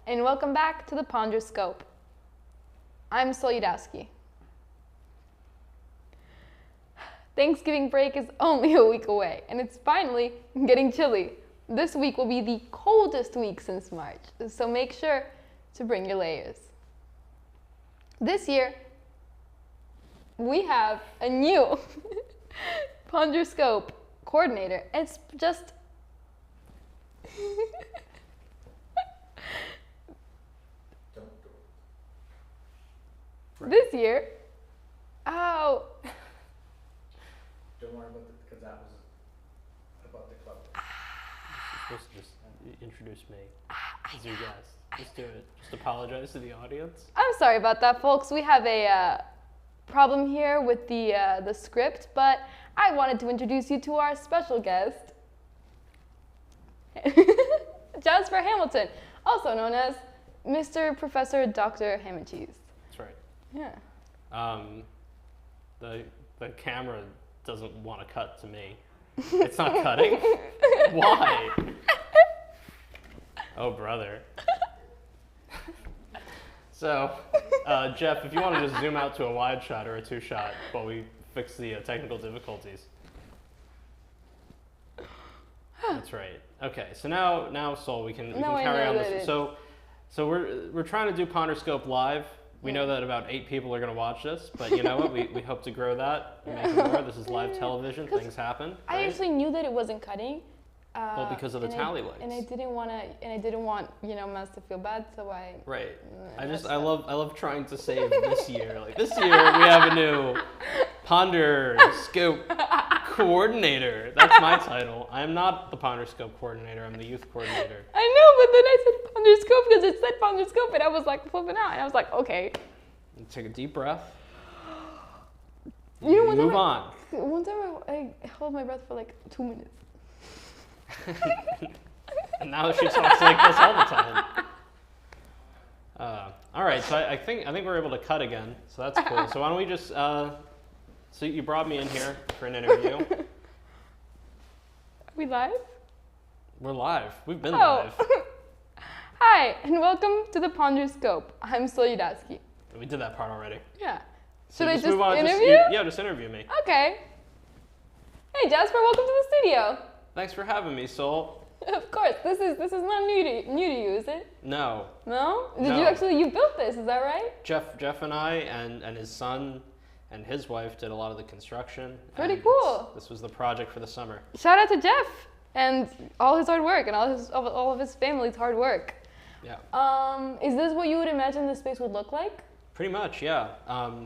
and welcome back to the Ponderscope. I'm Soledowski. Thanksgiving break is only a week away, and it's finally getting chilly. This week will be the coldest week since March, so make sure to bring your layers. This year, we have a new Ponderscope coordinator. It's just... This year, oh... Don't worry about it, because that was about the club. You're supposed to just introduce me as your guest. Just do it. Just apologize to the audience. I'm sorry about that, folks. We have a problem here with the script, but I wanted to introduce you to our special guest, Jasper Hamilton, also known as Mr. Professor Dr. Ham and Cheese. That's right. Yeah. The camera doesn't want to cut to me. It's not cutting? Why? Oh, brother. So, Jeff, if you want to just zoom out to a wide shot or a two shot while we fix the technical difficulties. That's right. Okay, so now Sol, we can carry on this. So we're trying to do Ponderscope live. We know that about 8 people are going to watch this, but you know what? We hope to grow that and make it more. This is live television. Things happen. Right? I actually knew that it wasn't cutting. Well, because of the tally lights. And I didn't want Maz to feel bad, so I. Right. I love trying to save this year. Like this year, we have a new Ponderscope coordinator. That's my title. I am not the Ponderscope coordinator. I'm the youth coordinator. I know, but then I said Ponderscope because it said Ponderscope, and I was like flipping out, and I was like, okay. Take a deep breath. Move on. One time I held my breath for like 2 minutes. And now she talks like this all the time. All right, so I think we're able to cut again, so that's cool. So why don't we just? So you brought me in here for an interview. Are we live? We're live. We've been live. Hi, and welcome to the Ponderscope. I'm Soledowski. We did that part already. Yeah. So Should I just move on. interview? Just interview me. Okay. Hey Jasper, welcome to the studio. Thanks for having me, Sol. Of course, this is not new to you, is it? No. No? No. You built this, is that right? Jeff and I and his son and his wife did a lot of the construction. Pretty cool. This was the project for the summer. Shout out to Jeff and all his hard work and all of his family's hard work. Yeah. Is this what you would imagine the space would look like? Pretty much, yeah.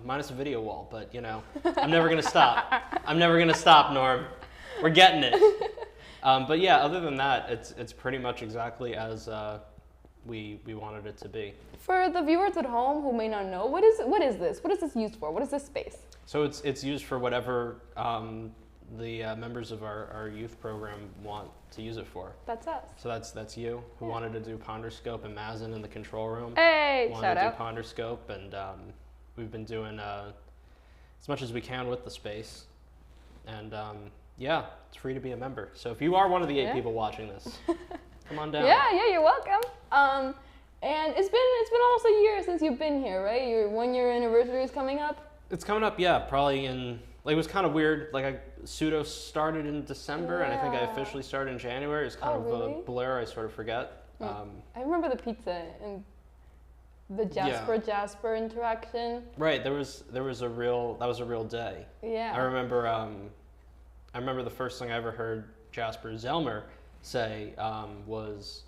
Minus a video wall, but you know, I'm never gonna stop. I'm never gonna stop, Norm. We're getting it. But yeah, other than that, it's pretty much exactly as we wanted it to be. For the viewers at home who may not know, what is this? What is this used for? What is this space? So it's used for whatever the members of our youth program want to use it for. That's us. So that's you who wanted to do Ponderscope, and Mazen in the control room. Hey, wanted shout to out. do Ponderscope, and we've been doing as much as we can with the space. And yeah, it's free to be a member. So if you are one of the 8 people watching this, come on down. Yeah, you're welcome. And it's been almost a year since you've been here, right? Your 1-year anniversary is coming up. It's coming up, yeah, probably in. Like, it was kind of weird. Like, I pseudo started in December, and I think I officially started in January. It's kind of really? a blur. I sort of forget. I remember the pizza and the Jasper interaction. Right. That was a real day. Yeah. I remember the first thing I ever heard Jasper Zelmer say was,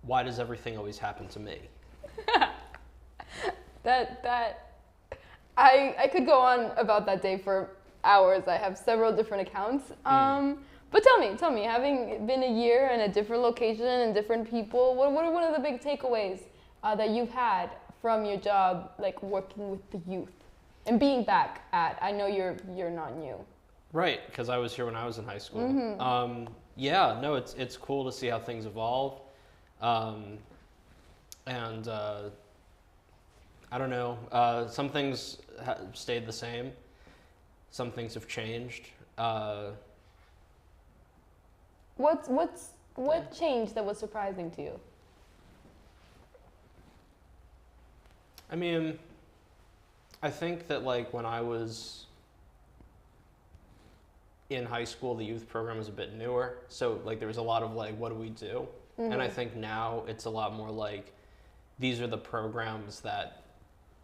"Why does everything always happen to me?" I could go on about that day for hours. I have several different accounts. But tell me, having been a year in a different location and different people, what are one of the big takeaways that you've had from your job, like working with the youth and being back at? I know you're not new. Right, because I was here when I was in high school. Mm-hmm. Yeah, no, it's cool to see how things evolve, and I don't know. Some things stayed the same. Some things have changed. What changed that was surprising to you? I mean, I think that like when I was in high school, the youth program was a bit newer. So like there was a lot of like, what do we do? And I think now it's a lot more like, these are the programs that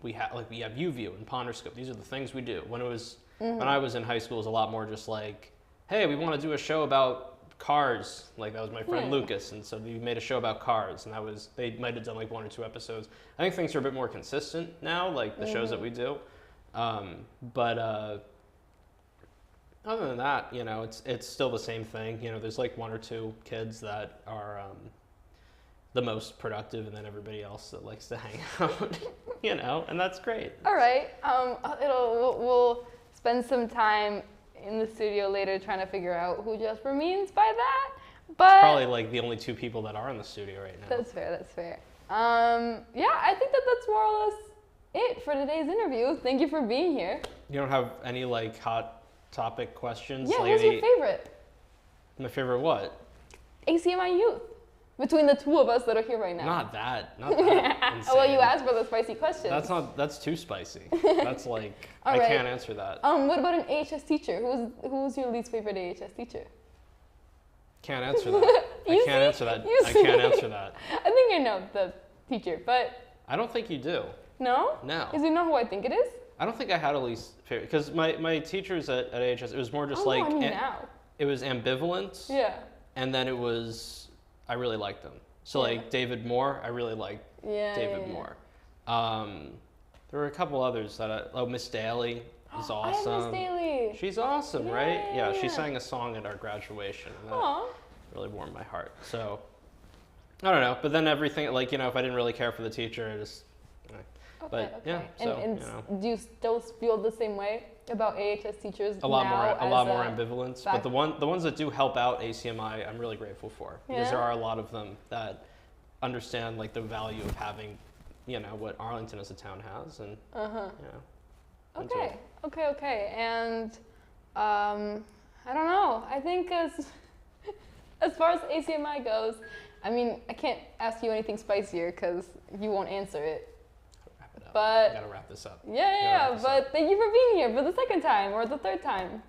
we have, like we have UView and Ponderscope. These are the things we do. When I was in high school, it was a lot more just like, hey, we want to do a show about cars. Like that was my friend Lucas, and so we made a show about cars, and they might have done like 1 or 2 episodes. I think things are a bit more consistent now, like the shows that we do. But other than that, you know, it's still the same thing. You know, there's like 1 or 2 kids that are the most productive, and then everybody else that likes to hang out. You know, and that's great. All right. We'll spend some time in the studio later trying to figure out who Jasper means by that. But it's probably like the only 2 people that are in the studio right now. That's fair. Yeah, I think that's more or less it for today's interview. Thank you for being here. You don't have any like hot topic questions? Yeah, like who's your favorite? My favorite what? ACMi youth. Between the 2 of us that are here right now. Not that insane. Well, you asked for the spicy questions. That's too spicy. That's like, I can't answer that. What about an AHS teacher? Who's your least favorite AHS teacher? Can't answer that. I can't answer that. I can't answer that. I think I know the teacher, but... I don't think you do. No? No. Is it not who I think it is? I don't think I had a least favorite, because my teachers at AHS, it was more just like... I mean now. It was ambivalent. Yeah. And then it was... I really liked them. So like David Moore, I really liked David Moore. There were a couple others that Miss Daly is awesome. I have Miss Daly. She's awesome, right? Yeah, she sang a song at our graduation, and that really warmed my heart. So I don't know, but then everything, like, you know, if I didn't really care for the teacher, I just. But yeah, so and you know. Do you still feel the same way about AHS teachers? A lot more ambivalence. But the ones that do help out ACMi, I'm really grateful for, because there are a lot of them that understand like the value of having, you know, what Arlington as a town has, and you know. Okay. And I don't know. I think as far as ACMi goes, I mean, I can't ask you anything spicier because you won't answer it. But I gotta wrap this up. But thank you for being here for the 2nd time or the 3rd time.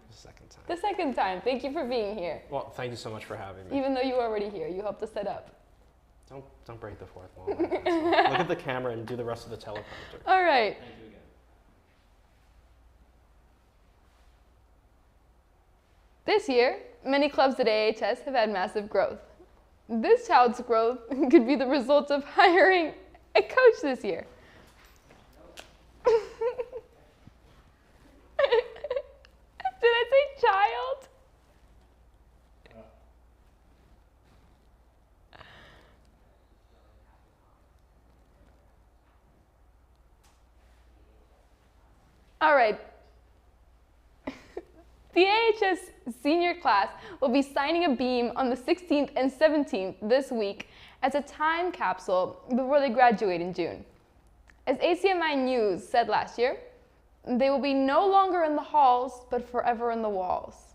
The 2nd time. Thank you for being here. Well, thank you so much for having me. Even though you were already here, you helped us set up. Don't break the 4th wall. Look at the camera and do the rest of the teleprompter. All right. Thank you again. This year, many clubs at AHS have had massive growth. This child's growth could be the result of hiring a coach this year. Did I say child? All right. The AHS senior class will be signing a beam on the 16th and 17th this week as a time capsule before they graduate in June. As ACMi News said last year, they will be no longer in the halls, but forever in the walls.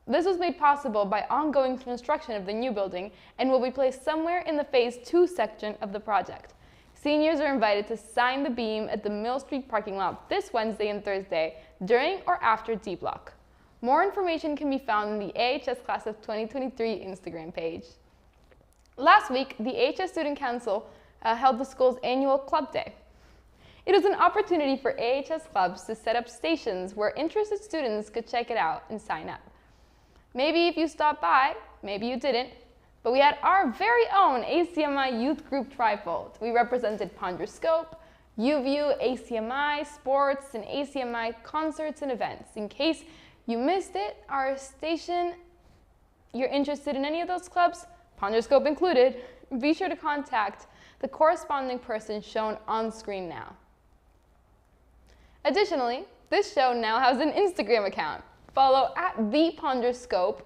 This was made possible by ongoing construction of the new building and will be placed somewhere in the Phase 2 section of the project. Seniors are invited to sign the beam at the Mill Street parking lot this Wednesday and Thursday during or after D Block. More information can be found in the AHS Class of 2023 Instagram page. Last week, the AHS Student Council held the school's annual Club Day. It was an opportunity for AHS clubs to set up stations where interested students could check it out and sign up. Maybe if you stopped by, maybe you didn't, but we had our very own ACMi Youth Group Trifold. We represented Ponderscope, UView, ACMi, sports, and ACMi concerts and events. In case you missed it, our station, you're interested in any of those clubs, Ponderscope included, be sure to contact the corresponding person shown on screen now. Additionally, this show now has an Instagram account. Follow @ThePonderscope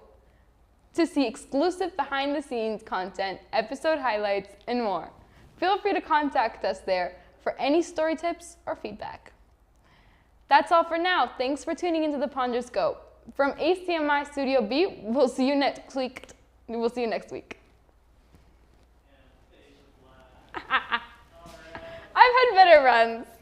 to see exclusive behind-the-scenes content, episode highlights, and more. Feel free to contact us there for any story tips or feedback. That's all for now. Thanks for tuning into the Ponderscope. From ACMi Studio B, we'll see you next week. I've had better friends.